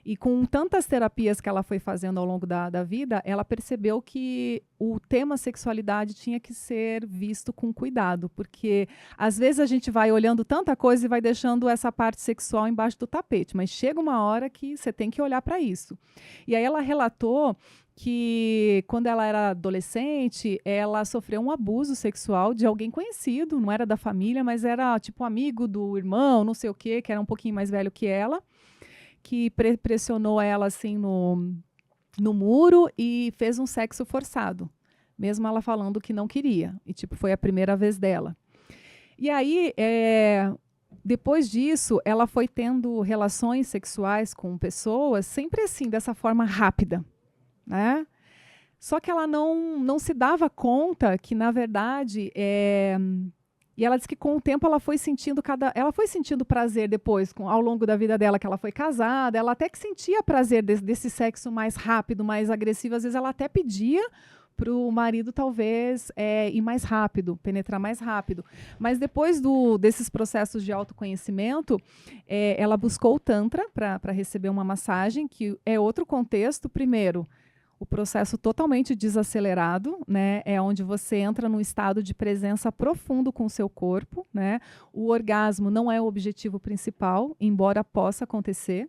S2: E com tantas terapias que ela foi fazendo ao longo da vida, ela percebeu que o tema sexualidade tinha que ser visto com cuidado, porque às vezes a gente vai olhando tanta coisa e vai deixando essa parte sexual embaixo do tapete, mas chega uma hora que você tem que olhar para isso. E aí ela relatou que quando ela era adolescente, ela sofreu um abuso sexual de alguém conhecido, não era da família, mas era tipo amigo do irmão, não sei o quê, que era um pouquinho mais velho que ela, que pressionou ela assim no muro e fez um sexo forçado, mesmo ela falando que não queria. E tipo, foi a primeira vez dela. E aí, depois disso, ela foi tendo relações sexuais com pessoas, sempre assim, dessa forma rápida, né? Só que ela não se dava conta que, na verdade, e ela disse que com o tempo ela foi sentindo prazer depois, ao longo da vida dela, que ela foi casada, ela até que sentia prazer desse sexo mais rápido, mais agressivo. Às vezes ela até pedia para o marido, talvez, ir mais rápido, penetrar mais rápido. Mas depois desses processos de autoconhecimento, ela buscou o Tantra para receber uma massagem, que é outro contexto. Primeiro, o processo totalmente desacelerado, né? É onde você entra num estado de presença profundo com o seu corpo, né? O orgasmo não é o objetivo principal, embora possa acontecer,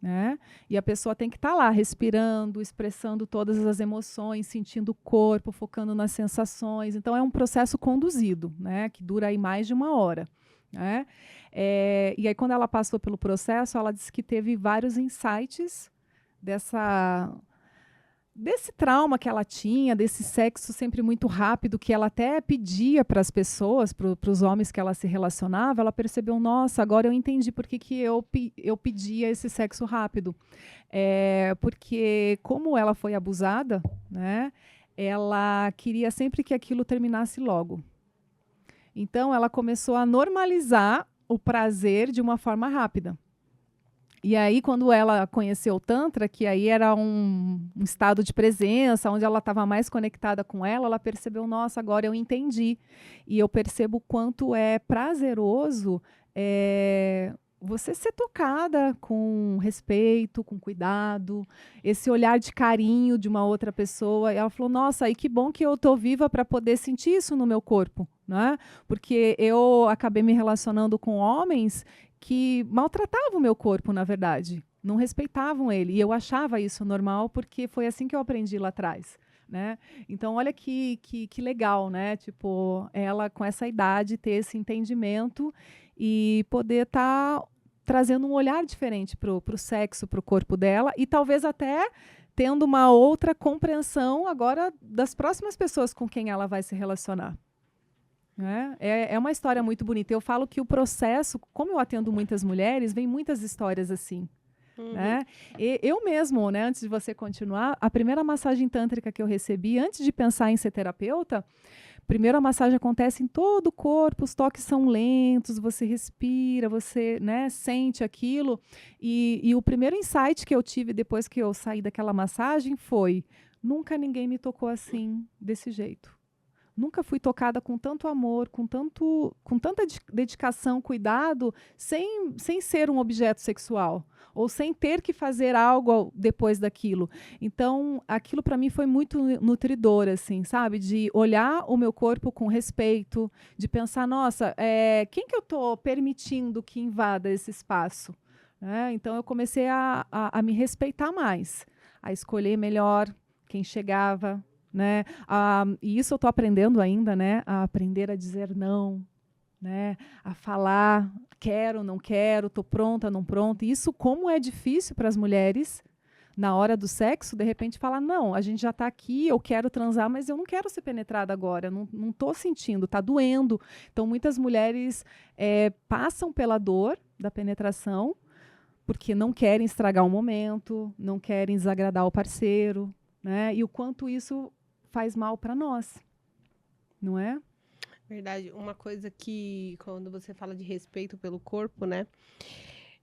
S2: né? E a pessoa tem que estar lá respirando, expressando todas as emoções, sentindo o corpo, focando nas sensações. Então é um processo conduzido, né? Que dura aí mais de 1 hora. Né? E aí quando ela passou pelo processo, ela disse que teve vários insights desse trauma que ela tinha, desse sexo sempre muito rápido, que ela até pedia para as pessoas, para os homens que ela se relacionava. Ela percebeu, nossa, agora eu entendi por que eu pedia esse sexo rápido. Porque como ela foi abusada, né, ela queria sempre que aquilo terminasse logo. Então, ela começou a normalizar o prazer de uma forma rápida. E aí, quando ela conheceu o Tantra, que aí era um estado de presença, onde ela estava mais conectada com ela percebeu, nossa, agora eu entendi. E eu percebo o quanto é prazeroso você ser tocada com respeito, com cuidado, esse olhar de carinho de uma outra pessoa. E ela falou, nossa, e que bom que eu estou viva para poder sentir isso no meu corpo, né? Porque eu acabei me relacionando com homens que maltratavam o meu corpo, na verdade. Não respeitavam ele. E eu achava isso normal, porque foi assim que eu aprendi lá atrás. Né? Então, olha que legal, né? Tipo, ela com essa idade ter esse entendimento e poder estar trazendo um olhar diferente para o sexo, para o corpo dela, e talvez até tendo uma outra compreensão agora das próximas pessoas com quem ela vai se relacionar. Né? É uma história muito bonita. Eu falo que o processo, como eu atendo muitas mulheres, vem muitas histórias assim. Né? E eu mesmo, né, antes de você continuar, a primeira massagem tântrica que eu recebi, antes de pensar em ser terapeuta, primeiro a massagem acontece em todo o corpo, os toques são lentos, você respira, você, né, sente aquilo. E o primeiro insight que eu tive depois que eu saí daquela massagem foi: nunca ninguém me tocou assim, desse jeito. Nunca fui tocada com tanto amor, com tanta dedicação, cuidado, sem ser um objeto sexual, ou sem ter que fazer algo depois daquilo. Então, aquilo para mim foi muito nutridor, assim, sabe? De olhar o meu corpo com respeito, de pensar, nossa, quem que eu estou permitindo que invada esse espaço? Então, eu comecei a me respeitar mais, a escolher melhor quem chegava, né? E isso eu estou aprendendo ainda, né? A aprender a dizer não, né? A falar quero, não quero, estou pronta, não pronta. E isso, como é difícil para as mulheres, na hora do sexo, de repente falar, não, a gente já está aqui, eu quero transar, mas eu não quero ser penetrada agora, não estou sentindo, está doendo. Então, muitas mulheres passam pela dor da penetração, porque não querem estragar o momento, não querem desagradar o parceiro, né? E o quanto isso faz mal para nós, não é?
S1: Verdade. Uma coisa que, quando você fala de respeito pelo corpo, né?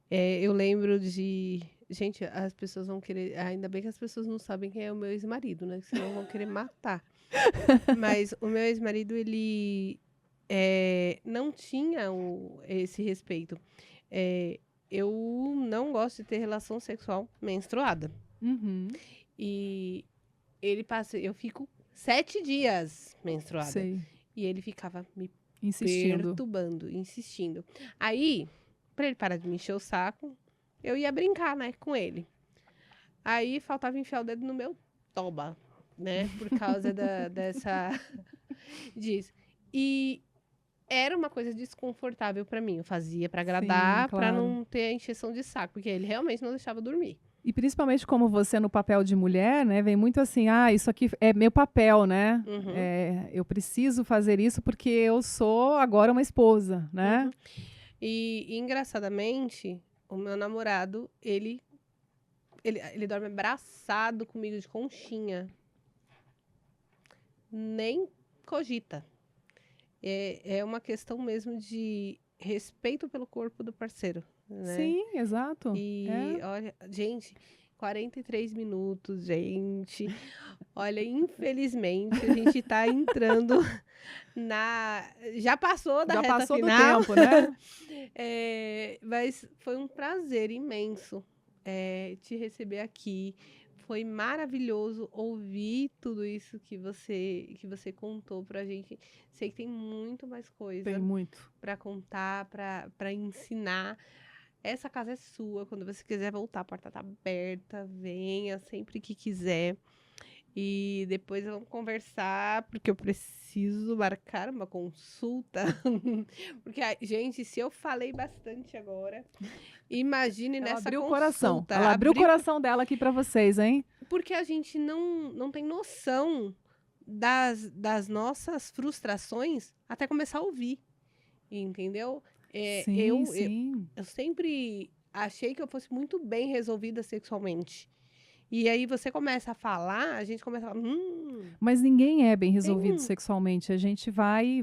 S1: Eu lembro de... Gente, as pessoas vão querer... Ainda bem que as pessoas não sabem quem é o meu ex-marido, né? Senão vão querer matar. Mas o meu ex-marido, ele não tinha esse respeito. Eu não gosto de ter relação sexual menstruada.
S2: Uhum.
S1: E ele passa... Eu fico 7 dias menstruada.
S2: Sei.
S1: E ele ficava me
S2: Insistindo.
S1: perturbando, insistindo. Aí, pra ele parar de me encher o saco, eu ia brincar, né, com ele. Aí, faltava enfiar o dedo no meu toba, né, por causa dessa... disso. E era uma coisa desconfortável pra mim. Eu fazia pra agradar,
S2: Sim,
S1: pra
S2: claro.
S1: não ter a encheção de saco, porque ele realmente não deixava dormir.
S2: E principalmente como você no papel de mulher, né, vem muito assim, isso aqui é meu papel, né?
S1: Uhum.
S2: Eu preciso fazer isso porque eu sou agora uma esposa, né?
S1: Uhum. E engraçadamente, o meu namorado, ele dorme abraçado comigo de conchinha. Nem cogita. É uma questão mesmo de respeito pelo corpo do parceiro, né?
S2: Sim, exato.
S1: E olha, gente, 43 minutos, gente. Olha, infelizmente a gente tá entrando já passou da
S2: Já
S1: reta
S2: passou
S1: final.
S2: do tempo, né?
S1: Mas foi um prazer imenso te receber aqui. Foi maravilhoso ouvir tudo isso que você contou pra gente. Sei que tem muito mais coisa
S2: Tem muito.
S1: pra contar, pra ensinar. Essa casa é sua. Quando você quiser voltar, a porta tá aberta. Venha sempre que quiser. E depois vamos conversar, porque eu preciso marcar uma consulta. Porque, gente, se eu falei bastante agora, imagine
S2: Ela
S1: nessa
S2: abriu o
S1: consulta.
S2: coração. Ela abriu o coração dela aqui para vocês, hein?
S1: Porque a gente não tem noção das nossas frustrações até começar a ouvir, entendeu?
S2: Sim, sim.
S1: Eu sempre achei que eu fosse muito bem resolvida sexualmente. E aí você começa a falar, a gente começa a falar,
S2: Mas ninguém é bem resolvido
S1: tem
S2: sexualmente. A gente vai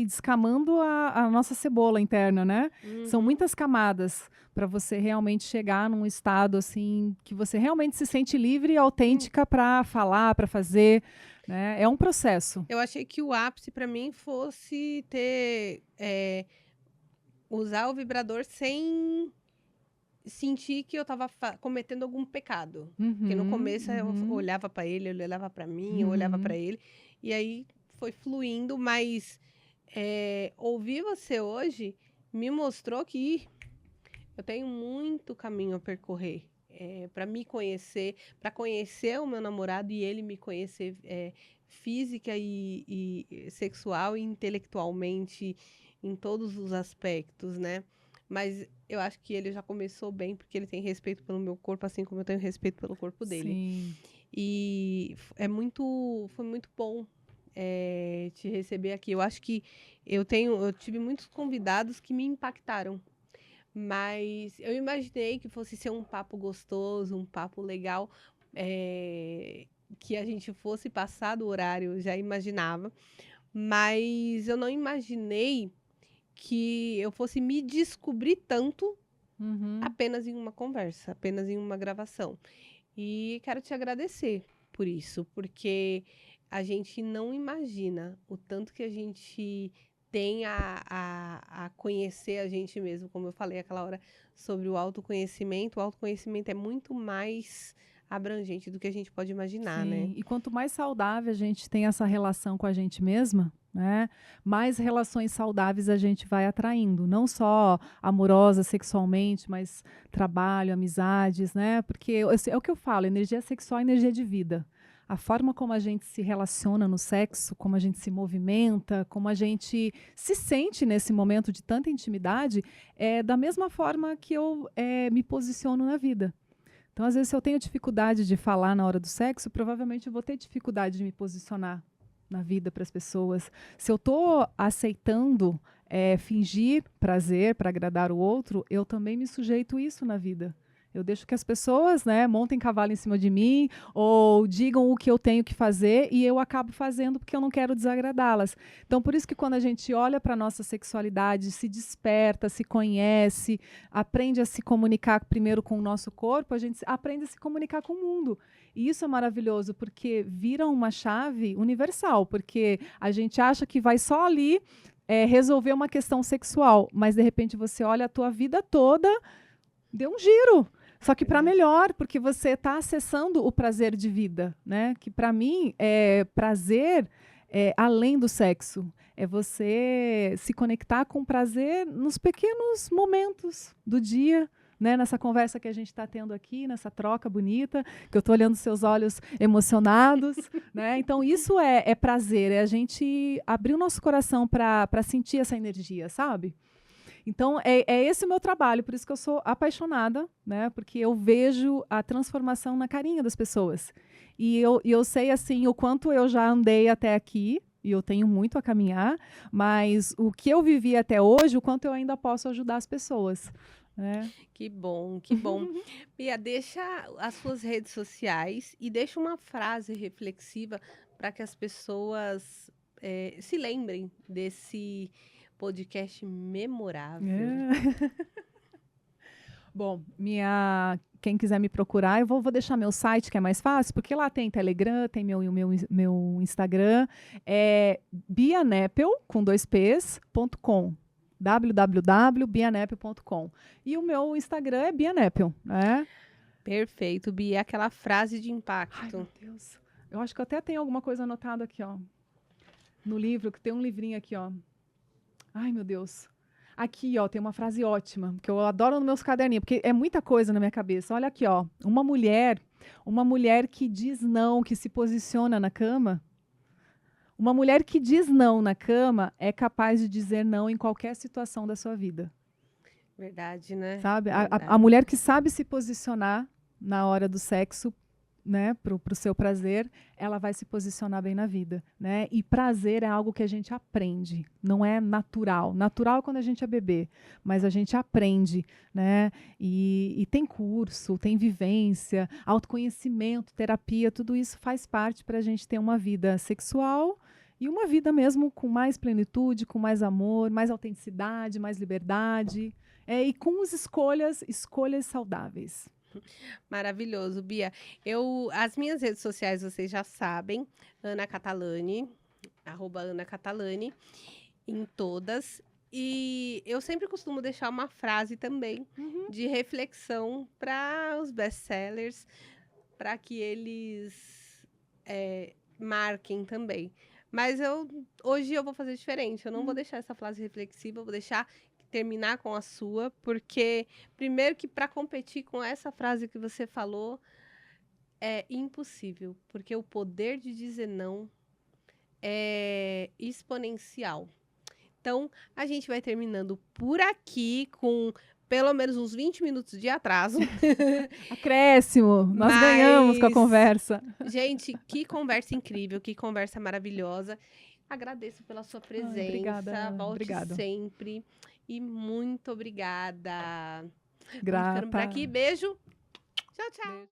S2: descamando a nossa cebola interna, né? São
S1: uhum.
S2: muitas camadas para você realmente chegar num estado assim que você realmente se sente livre e autêntica para falar, para fazer, né? É um processo.
S1: Eu achei que o ápice pra mim fosse ter usar o vibrador sem sentir que eu estava cometendo algum pecado. Porque no
S2: Uhum,
S1: começo eu
S2: uhum,
S1: olhava pra ele olhava pra mim, eu olhava pra
S2: uhum.
S1: ele, e aí foi fluindo, mas ouvir você hoje me mostrou que eu tenho muito caminho a percorrer. Para me conhecer, para conhecer o meu namorado e ele me conhecer física e sexual e intelectualmente em todos os aspectos, né? Mas eu acho que ele já começou bem porque ele tem respeito pelo meu corpo, assim como eu tenho respeito pelo corpo dele.
S2: Sim.
S1: E foi muito bom te receber aqui. Eu acho que eu tive muitos convidados que me impactaram, mas eu imaginei que fosse ser um papo gostoso, um papo legal, que a gente fosse passar do horário, eu já imaginava. Mas eu não imaginei que eu fosse me descobrir tanto
S2: Uhum.
S1: apenas em uma conversa, apenas em uma gravação. E quero te agradecer por isso, porque a gente não imagina o tanto que a gente tem a conhecer a gente mesmo, como eu falei aquela hora sobre o autoconhecimento. O autoconhecimento é muito mais abrangente do que a gente pode imaginar, né?
S2: Sim, e quanto mais saudável a gente tem essa relação com a gente mesma, né, mais relações saudáveis a gente vai atraindo, não só amorosa sexualmente, mas trabalho, amizades, né? Porque é o que eu falo, energia sexual é energia de vida. A forma como a gente se relaciona no sexo, como a gente se movimenta, como a gente se sente nesse momento de tanta intimidade, é da mesma forma que eu me posiciono na vida. Então, às vezes, se eu tenho dificuldade de falar na hora do sexo, provavelmente eu vou ter dificuldade de me posicionar na vida para as pessoas. Se eu estou aceitando fingir prazer para agradar o outro, eu também me sujeito isso na vida. Eu deixo que as pessoas, né, montem cavalo em cima de mim ou digam o que eu tenho que fazer e eu acabo fazendo porque eu não quero desagradá-las. Então, por isso que quando a gente olha para a nossa sexualidade, se desperta, se conhece, aprende a se comunicar primeiro com o nosso corpo, a gente aprende a se comunicar com o mundo. E isso é maravilhoso, porque vira uma chave universal, porque a gente acha que vai só ali resolver uma questão sexual, mas de repente você olha a tua vida toda, deu um giro. Só que para
S1: Verdade.
S2: melhor, porque você está acessando o prazer de vida, né? Que para mim é prazer além do sexo. É você se conectar com prazer nos pequenos momentos do dia, né? Nessa conversa que a gente está tendo aqui, nessa troca bonita, que eu estou olhando seus olhos emocionados, né? Então isso é prazer, é a gente abrir o nosso coração para sentir essa energia, sabe? Então, é esse o meu trabalho, por isso que eu sou apaixonada, né? Porque eu vejo a transformação na carinha das pessoas. E eu sei, assim, o quanto eu já andei até aqui, e eu tenho muito a caminhar, mas o que eu vivi até hoje, o quanto eu ainda posso ajudar as pessoas, né?
S1: Que bom, que bom. Bia, deixa as suas redes sociais e deixa uma frase reflexiva para que as pessoas se lembrem desse podcast memorável.
S2: É. Bom, quem quiser me procurar, eu vou deixar meu site, que é mais fácil, porque lá tem Telegram, tem meu Instagram, é bianepel, com 2ps.com, www.bianepel.com. E o meu Instagram é bianepel, né?
S1: Perfeito, Bia, aquela frase de
S2: Ai,
S1: impacto.
S2: meu Deus. Eu acho que eu até tenho alguma coisa anotada aqui, ó. No livro, que tem um livrinho aqui, ó. Ai, meu Deus. Aqui, ó, tem uma frase ótima, que eu adoro nos meus caderninhos, porque é muita coisa na minha cabeça. Olha aqui, ó. Uma mulher que diz não, que se posiciona na cama. Uma mulher que diz não na cama é capaz de dizer não em qualquer situação da sua vida.
S1: Verdade, né?
S2: Sabe? A
S1: Verdade.
S2: mulher que sabe se posicionar na hora do sexo né, pro seu prazer, ela vai se posicionar bem na vida, né? E prazer é algo que a gente aprende, não é natural. Natural é quando a gente é bebê, mas a gente aprende, né? E tem curso, tem vivência, autoconhecimento, terapia, tudo isso faz parte para a gente ter uma vida sexual e uma vida mesmo com mais plenitude, com mais amor, mais autenticidade, mais liberdade, e com escolhas saudáveis.
S1: Maravilhoso, Bia. As minhas redes sociais vocês já sabem, Ana Catalani, @Ana Catalani, em todas. E eu sempre costumo deixar uma frase também de reflexão para os best-sellers, para que eles marquem também. Mas hoje eu vou fazer diferente. Eu não vou deixar essa frase reflexiva, eu vou deixar terminar com a sua, porque primeiro que para competir com essa frase que você falou é impossível, porque o poder de dizer não é exponencial. Então, a gente vai terminando por aqui com pelo menos uns 20 minutos de atraso.
S2: Acréscimo, nós ganhamos com a conversa.
S1: Gente, que conversa incrível, que conversa maravilhosa. Agradeço pela sua presença.
S2: Obrigada,
S1: Volte
S2: obrigado.
S1: sempre. E muito obrigada.
S2: Grata.
S1: Vamos ficando por aqui. Beijo. Tchau, tchau.
S2: Beijo.